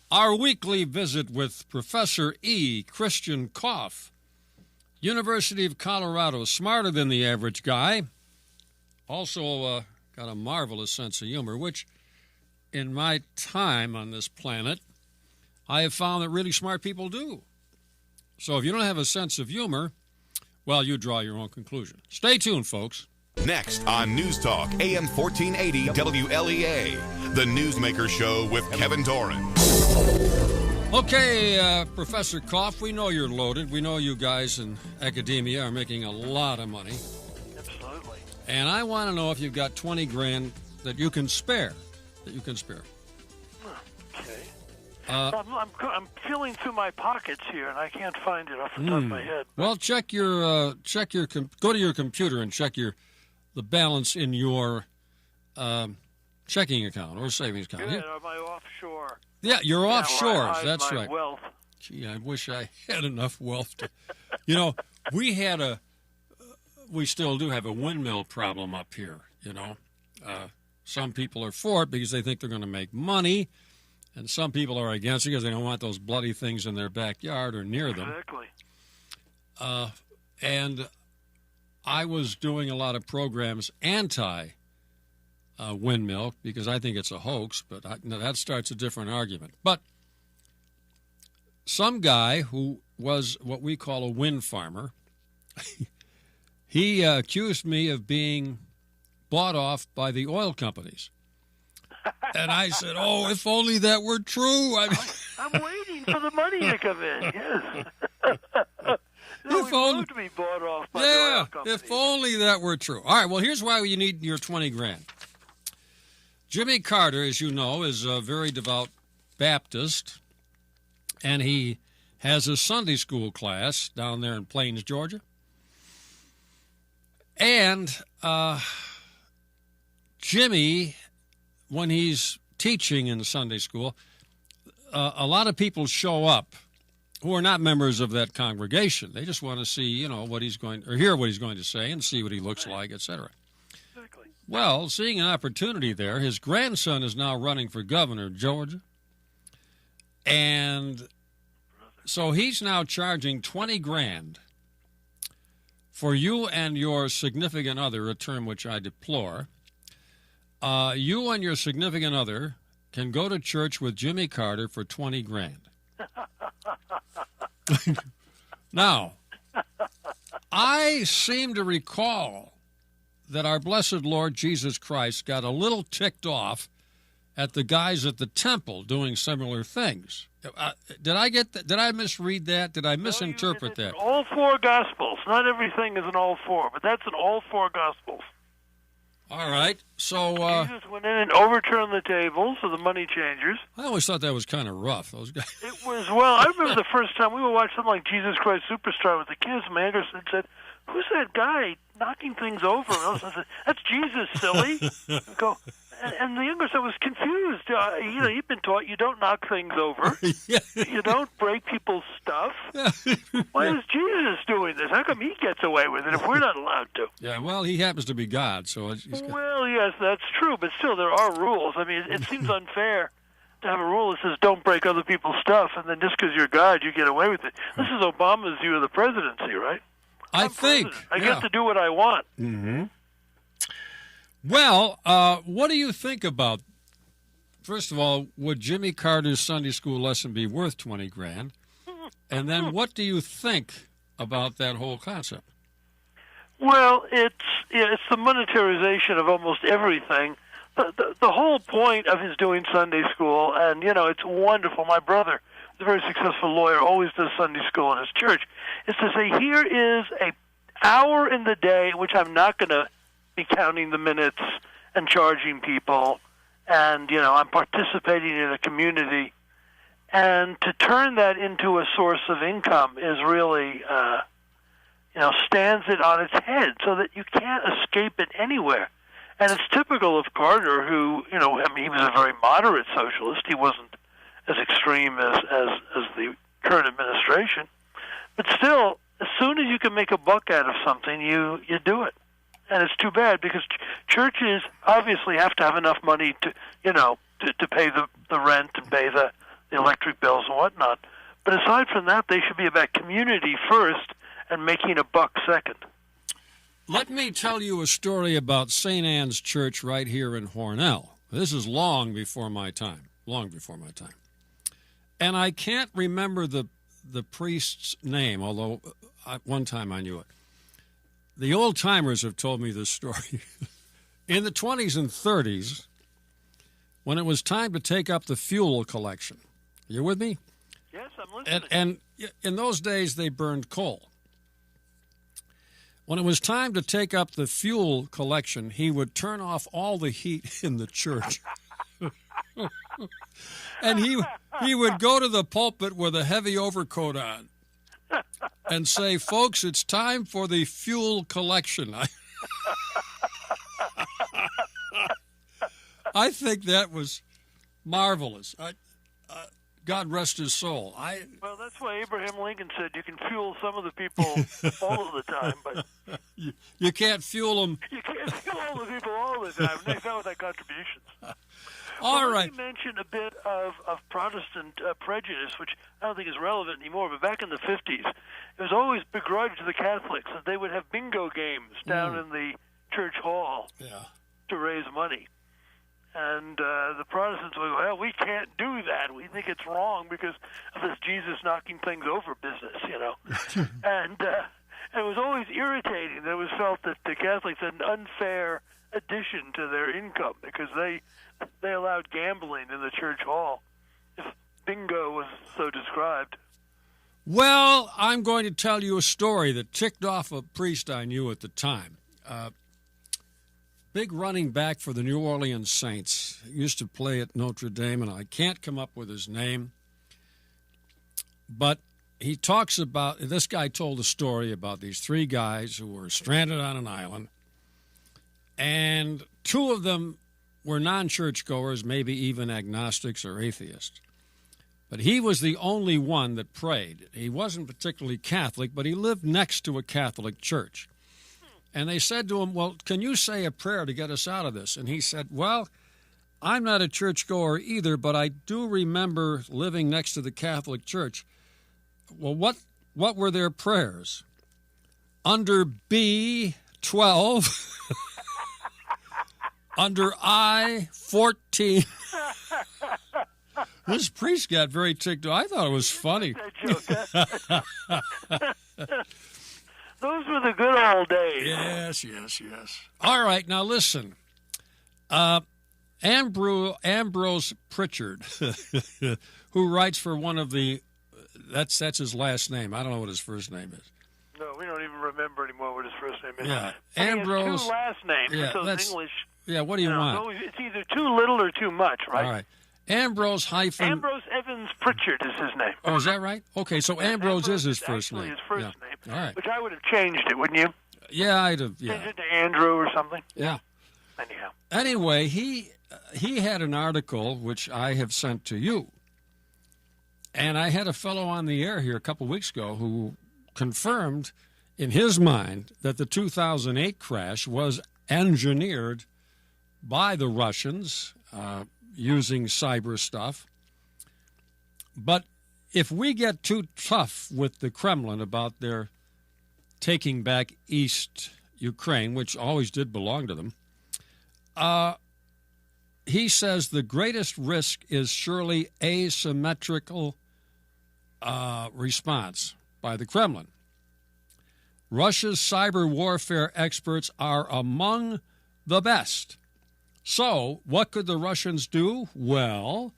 Our weekly visit with Professor E. Christian Kopff, University of Colorado, smarter than the average guy. Also got a marvelous sense of humor, which in my time on this planet, I have found that really smart people do. So if you don't have a sense of humor, well, you draw your own conclusion. Stay tuned, folks. Next on News Talk, AM 1480 WLEA, the Newsmaker Show with Kevin Doran. Okay, Professor Kopff, we know you're loaded. We know you guys in academia are making a lot of money. Absolutely. And I want to know if you've got 20 grand that you can spare. Okay. I'm feeling through my pockets here, and I can't find it off the top of my head. Well, go to your computer and check the balance in your checking account or savings account. Good. Am I offshore? Yeah, you're offshore. That's my right. Wealth. Gee, I wish I had enough wealth to. We still do have a windmill problem up here. Some people are for it because they think they're going to make money, and some people are against it because they don't want those bloody things in their backyard or near them. Exactly. And I was doing a lot of programs anti-windmill because I think it's a hoax, but that starts a different argument. But some guy who was what we call a wind farmer, he accused me of being bought off by the oil companies. And I said, oh, if only that were true. I'm waiting for the money to come in, yes. If only to be bought off by the oil companies. If only that were true. All right, well, here's why you need your 20 grand. Jimmy Carter, as you know, is a very devout Baptist, and he has a Sunday school class down there in Plains, Georgia. And Jimmy, when he's teaching in Sunday school, a lot of people show up who are not members of that congregation. They just want to see, what he's going, or hear what he's going to say and see what he looks like, etc. Exactly. Well, seeing an opportunity there, his grandson is now running for governor of Georgia. And so he's now charging 20 grand for you and your significant other, a term which I deplore. You and your significant other can go to church with Jimmy Carter for 20 grand. Now, I seem to recall that our blessed Lord Jesus Christ got a little ticked off at the guys at the temple doing similar things. Did I get that? Did I misread that? Did I misinterpret that? All four Gospels. Not everything is in all four, but that's in all four Gospels. All right. So Jesus went in and overturned the tables of the money changers. I always thought that was kind of rough. Those guys. It was, I remember the first time we would watch something like Jesus Christ Superstar with the kids. Anderson said, "Who's that guy knocking things over?" And I said, "That's Jesus, silly." And the younger son was confused. You've been taught you don't knock things over. You don't break people's stuff. Why is Jesus doing this? How come he gets away with it if we're not allowed to? Yeah, well, he happens to be God, so Well, yes, that's true, but still there are rules. I mean, it seems unfair to have a rule that says don't break other people's stuff, and then just because you're God, you get away with it. This is Obama's view of the presidency, right? I think. I get to do what I want. Mm-hmm. Well, what do you think about, first of all, would Jimmy Carter's Sunday school lesson be worth 20 grand? And then what do you think about that whole concept? Well, it's the monetarization of almost everything. The whole point of his doing Sunday school, and, it's wonderful. My brother, a very successful lawyer, always does Sunday school in his church, is to say, here is an hour in the day in which I'm not going to be counting the minutes and charging people, and I'm participating in a community, and to turn that into a source of income is really stands it on its head so that you can't escape it anywhere. And it's typical of Carter, who he was a very moderate socialist. He wasn't as extreme as the current administration, but still, as soon as you can make a buck out of something, you do it. And it's too bad because churches obviously have to have enough money to pay the rent and pay the the electric bills and whatnot. But aside from that, they should be about community first and making a buck second. Let me tell you a story about St. Anne's Church right here in Hornell. This is long before my time. And I can't remember the priest's name, although one time I knew it. The old-timers have told me this story. In the 20s and 30s, when it was time to take up the fuel collection. You with me? Yes, I'm listening. And in those days, they burned coal. When it was time to take up the fuel collection, he would turn off all the heat in the church. And he would go to the pulpit with a heavy overcoat on and say, "Folks, it's time for the fuel collection." I think that was marvelous. God rest his soul. Well, that's why Abraham Lincoln said you can fuel some of the people all of the time, but you can't fuel them. You can't fuel all the people all the time. They found that contributions. All right. Let me mention a bit of Protestant prejudice, which I don't think is relevant anymore, but back in the 50s, it was always begrudged to the Catholics that they would have bingo games down in the church hall to raise money. And the Protestants would go, well, we can't do that. We think it's wrong because of this Jesus knocking things over business, you know. And it was always irritating that it was felt that the Catholics had an unfair addition to their income because they allowed gambling in the church hall, if bingo was so described. Well, I'm going to tell you a story that ticked off a priest I knew at the time. Big running back for the New Orleans Saints. He used to play at Notre Dame, and I can't come up with his name. But he talks about, this guy told a story about these three guys who were stranded on an island, and two of them were non-churchgoers, maybe even agnostics or atheists. But he was the only one that prayed. He wasn't particularly Catholic, but he lived next to a Catholic church. And they said to him, well, can you say a prayer to get us out of this? And he said, well, I'm not a churchgoer either, but I do remember living next to the Catholic Church. Well, what were their prayers? Under B12, under I14. This priest got very ticked off. I thought it was funny. Those were the good old days. Yes. All right, now listen. Ambrose Pritchard, who writes for one of the, that's his last name. I don't know what his first name is. No, we don't even remember anymore what his first name is. Yeah, Ambrose. He has two last names. Yeah, so it's English. Yeah, what do you want? It's either too little or too much, right? All right. Ambrose Evans Pritchard is his name. Oh, is that right? Okay, so Ambrose is his first name. His first name. All right. Which I would have changed it, wouldn't you? Yeah, I'd have. Yeah. Change it to Andrew or something. Yeah. Anyhow. Anyway, he had an article which I have sent to you, and I had a fellow on the air here a couple of weeks ago who confirmed in his mind that the 2008 crash was engineered by the Russians using cyber stuff. But if we get too tough with the Kremlin about their taking back East Ukraine, which always did belong to them, he says the greatest risk is surely asymmetrical response by the Kremlin. Russia's cyber warfare experts are among the best. So, what could the Russians do? Well,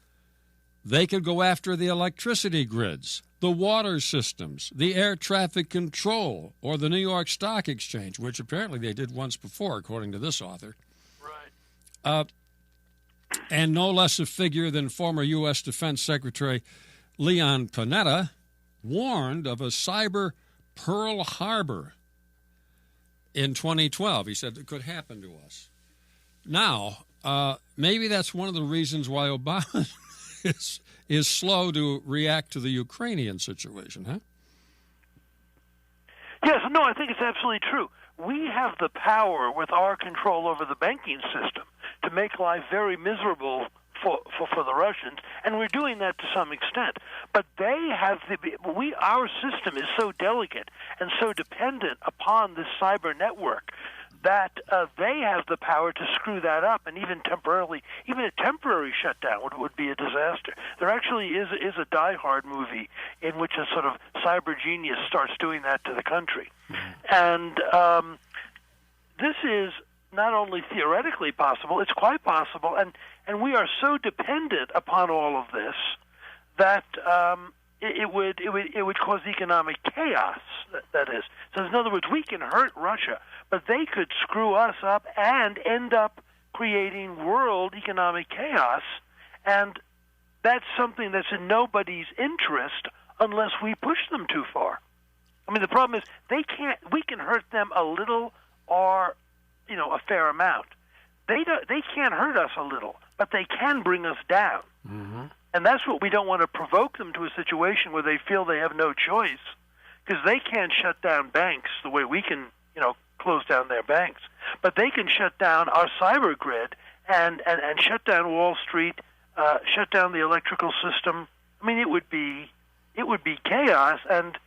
they could go after the electricity grids, the water systems, the air traffic control, or the New York Stock Exchange, which apparently they did once before, according to this author. Right. And no less a figure than former U.S. Defense Secretary Leon Panetta warned of a cyber Pearl Harbor in 2012. He said it could happen to us. Now, maybe that's one of the reasons why Obama is slow to react to the Ukrainian situation, huh? Yes, no, I think it's absolutely true. We have the power with our control over the banking system to make life very miserable for the Russians, and we're doing that to some extent. But they have our system is so delicate and so dependent upon this cyber network that they have the power to screw that up, and even a temporary shutdown would be a disaster. There actually is a Die Hard movie in which a sort of cyber genius starts doing that to the country. And this is not only theoretically possible, it's quite possible, and we are so dependent upon all of this that it would cause economic chaos. That is. So in other words, we can hurt Russia, but they could screw us up and end up creating world economic chaos, and that's something that's in nobody's interest unless we push them too far. I mean, the problem is we can hurt them a little or a fair amount. They can't hurt us a little, but they can bring us down. Mm-hmm. And that's what we don't want to provoke them to, a situation where they feel they have no choice, because they can't shut down banks the way we can, close down their banks. But they can shut down our cyber grid and shut down Wall Street, shut down the electrical system. I mean, it would be chaos, and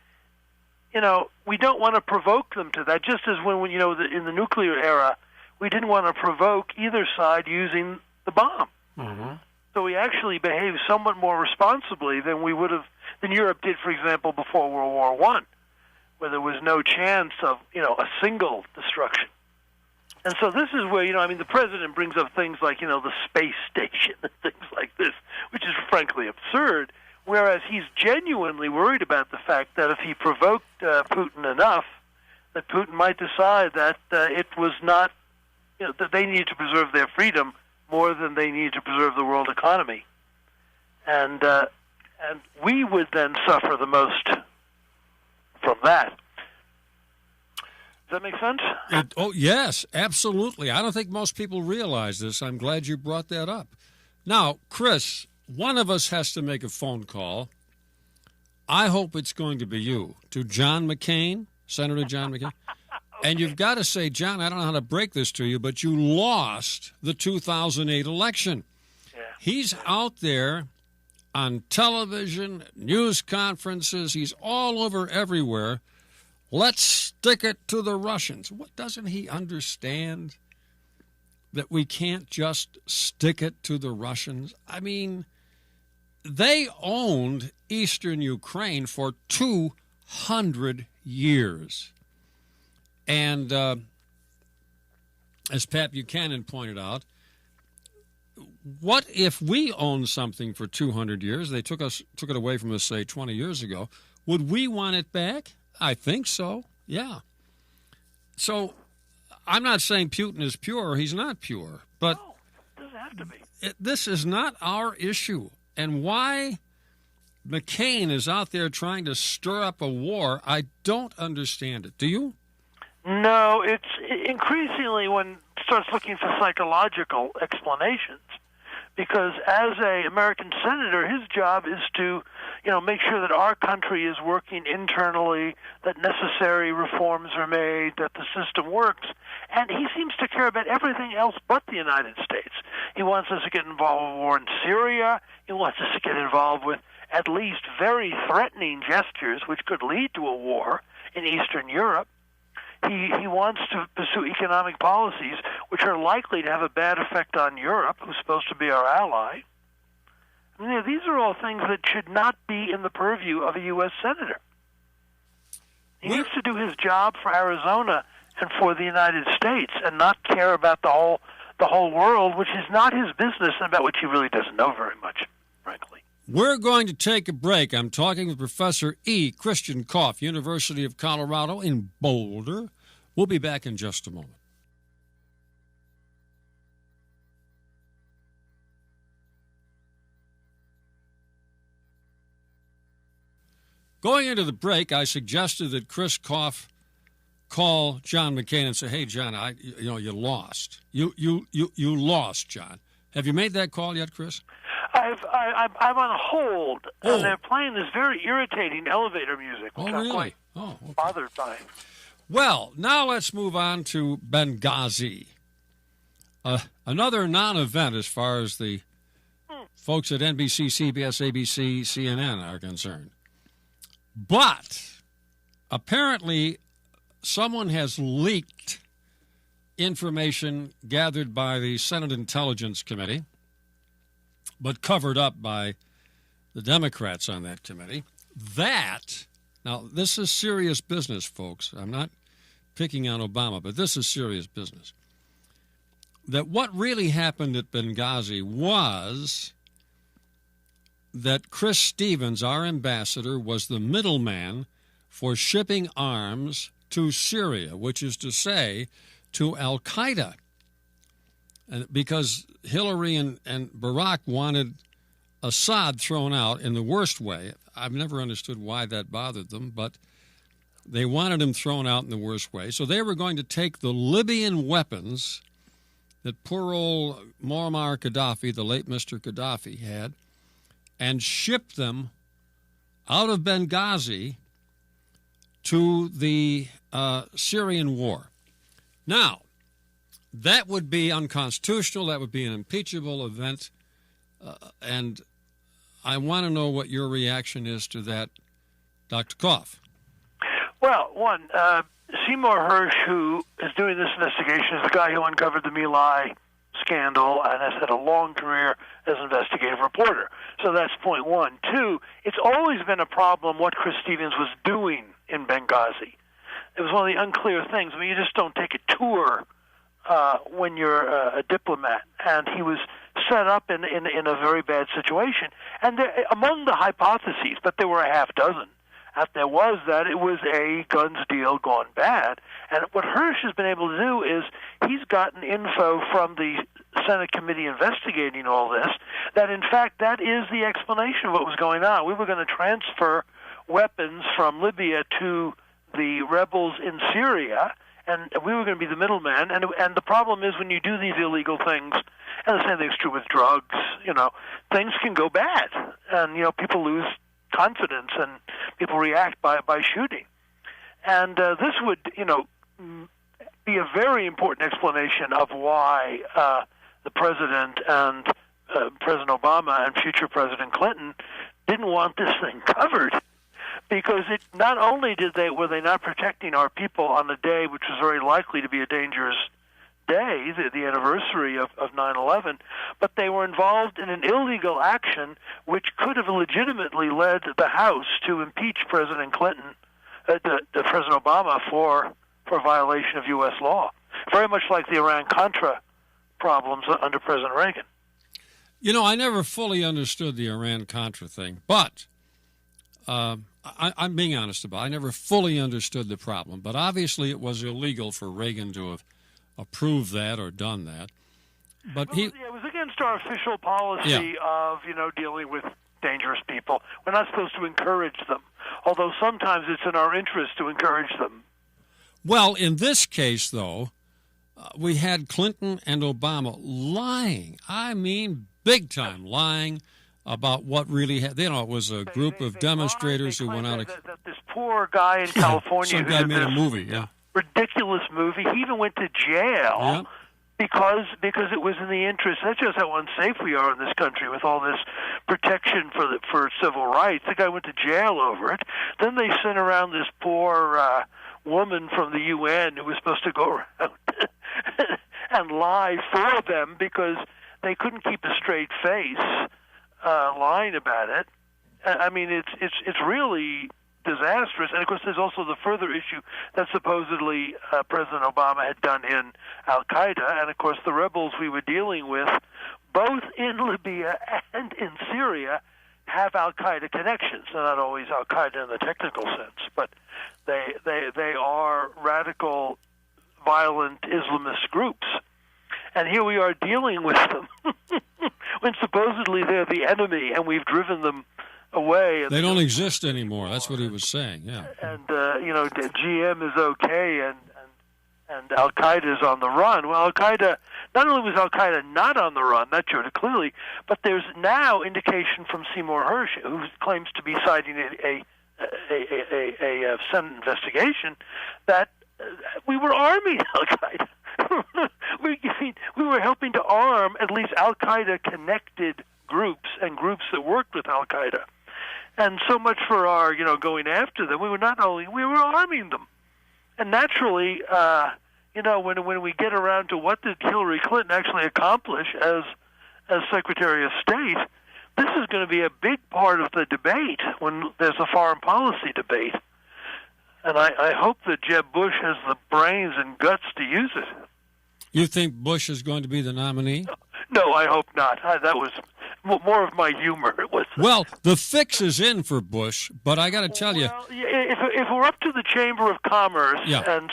we don't want to provoke them to that. Just as when in the nuclear era, we didn't want to provoke either side using the bomb. Mm-hmm. So we actually behaved somewhat more responsibly than Europe did, for example, before World War I, where there was no chance of a single destruction. And so this is where the president brings up things like the space station and things like this, which is frankly absurd. Whereas he's genuinely worried about the fact that if he provoked Putin enough, that Putin might decide that it was not, that they needed to preserve their freedom more than they needed to preserve the world economy, and we would then suffer the most from that. Does that make sense? Yes, absolutely. I don't think most people realize this. I'm glad you brought that up. Now, Chris, one of us has to make a phone call. I hope it's going to be you, to John McCain, Senator John McCain. Okay. And you've got to say, John, I don't know how to break this to you, but you lost the 2008 election. Yeah. He's out there on television, news conferences. He's all over everywhere. Let's stick it to the Russians. What doesn't he understand? That we can't just stick it to the Russians? I mean, they owned eastern Ukraine for 200 years. And as Pat Buchanan pointed out, what if we owned something for 200 years? They took it away from us, say, 20 years ago. Would we want it back? I think so, yeah. So I'm not saying Putin is pure. He's not pure. But no, it doesn't have to be. This is not our issue. And why McCain is out there trying to stir up a war, I don't understand it. Do you? No, it's increasingly one starts looking for psychological explanations, because as an American senator, his job is to, make sure that our country is working internally, that necessary reforms are made, that the system works, and he seems to care about everything else but the United States. He wants us to get involved in war in Syria. He wants us to get involved with at least very threatening gestures which could lead to a war in Eastern Europe. He wants to pursue economic policies which are likely to have a bad effect on Europe, who's supposed to be our ally. I mean, these are all things that should not be in the purview of a U.S. senator. He needs to do his job for Arizona and for the United States, and not care about the whole world, which is not his business, and about which he really doesn't know very much, frankly. We're going to take a break. I'm talking with Professor E. Christian Kopff, University of Colorado in Boulder. We'll be back in just a moment. Going into the break, I suggested that Chris Kopff call John McCain and say, "Hey, John, you lost. You lost, John." Have you made that call yet, Chris? I'm on hold, and they're playing this very irritating elevator music, which I'm quite bothered by. Well, now let's move on to Benghazi. Another non-event as far as the folks at NBC, CBS, ABC, CNN are concerned. But apparently someone has leaked information gathered by the Senate Intelligence Committee, but covered up by the Democrats on that committee, that, now this is serious business, folks. I'm not picking on Obama, but this is serious business. That what really happened at Benghazi was that Chris Stevens, our ambassador, was the middleman for shipping arms to Syria, which is to say, to Al-Qaeda. And because Hillary and Barack wanted Assad thrown out in the worst way. I've never understood why that bothered them, but they wanted him thrown out in the worst way. So they were going to take the Libyan weapons that poor old Muammar Gaddafi, the late Mr. Gaddafi, had, and ship them out of Benghazi to the Syrian war. Now, that would be unconstitutional. That would be an impeachable event. And I want to know what your reaction is to that, Dr. Kopff. Well, one, Seymour Hersh, who is doing this investigation, is the guy who uncovered the My Lai scandal and has had a long career as an investigative reporter. So that's point one. Two, it's always been a problem what Chris Stevens was doing in Benghazi. It was one of the unclear things. I mean, you just don't take a tour when you're a diplomat. And he was set up in a very bad situation. And there, among the hypotheses, but there were a half dozen, there was that it was a guns deal gone bad. And what Hersh has been able to do is he's gotten info from the Senate committee investigating all this, that in fact that is the explanation of what was going on. We were going to transfer weapons from Libya to the rebels in Syria, and we were going to be the middleman. And the problem is when you do these illegal things, and the same thing's true with drugs, things can go bad. And, people lose confidence and people react by shooting. And this would, be a very important explanation of why the president and President Obama and future President Clinton didn't want this thing covered. Because it not only were they not protecting our people on a day which was very likely to be a dangerous day, the anniversary of 9/11, but they were involved in an illegal action which could have legitimately led the House to impeach President Clinton, President Obama for violation of U.S. law. Very much like the Iran-Contra problems under President Reagan. I never fully understood the Iran-Contra thing, but I'm being honest about it. I never fully understood the problem, but obviously it was illegal for Reagan to have approved that or done that. But it was against our official policy of, dealing with dangerous people. We're not supposed to encourage them, although sometimes it's in our interest to encourage them. Well, in this case, though, we had Clinton and Obama lying. I mean, big-time lying about what really happened. It was a group of demonstrators who went out. That this poor guy in California some guy made a movie, ridiculous movie. He even went to jail because it was in the interest. That's just how unsafe we are in this country with all this protection for civil rights. The guy went to jail over it. Then they sent around this poor woman from the UN who was supposed to go around and lie for them because they couldn't keep a straight face. Lying about it. I mean, it's really disastrous. And of course, there's also the further issue that supposedly President Obama had done in Al Qaeda, and of course, the rebels we were dealing with, both in Libya and in Syria, have Al Qaeda connections. They're not always Al Qaeda in the technical sense, but they are radical, violent Islamist groups. And here we are dealing with them when supposedly they're the enemy and we've driven them away. They don't exist anymore. That's what he was saying, yeah. And, GM is okay and Al-Qaeda is on the run. Well, Al-Qaeda, not only was Al-Qaeda not on the run, that showed it clearly, but there's now indication from Seymour Hersh, who claims to be citing a Senate investigation, that we were arming Al-Qaeda. We were helping to arm at least Al-Qaeda-connected groups and groups that worked with Al Qaeda. And so much for our, going after them. We were arming them. And naturally, when we get around to what did Hillary Clinton actually accomplish as Secretary of State, this is going to be a big part of the debate when there's a foreign policy debate. And I hope that Jeb Bush has the brains and guts to use it. You think Bush is going to be the nominee? No, I hope not. That was more of my humor. It was. Well, the fix is in for Bush, but I got to tell you, if we're up to the Chamber of Commerce and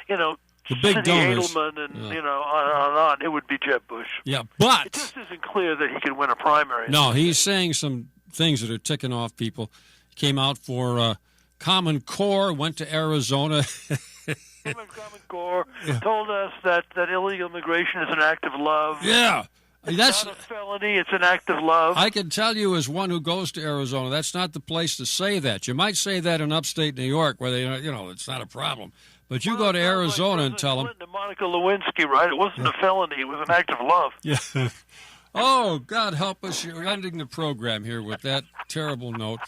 the big donors, Edelman and on and on, it would be Jeb Bush. Yeah, but it just isn't clear that he can win a primary. No, he's saying some things that are ticking off people. He came out for Common Core, went to Arizona. Common Core told us that illegal immigration is an act of love. Yeah. That's not a felony. It's an act of love. I can tell you as one who goes to Arizona, that's not the place to say that. You might say that in upstate New York where it's not a problem. But you go to Arizona and tell them. Clinton and Monica Lewinsky, right? It wasn't a felony. It was an act of love. Yeah. Oh, God help us. You're ending the program here with that terrible note.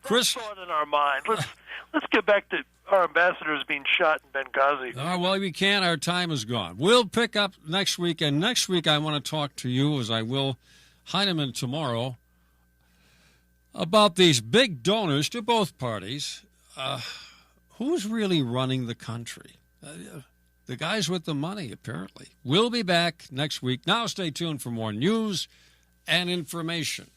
Chris, thought in our mind. Let's get back to our ambassadors being shot in Benghazi. Well, we can't. Our time is gone. We'll pick up next week, and next week I want to talk to you, as I will Heinemann tomorrow, about these big donors to both parties. Who's really running the country? The guys with the money, apparently. We'll be back next week. Now stay tuned for more news and information.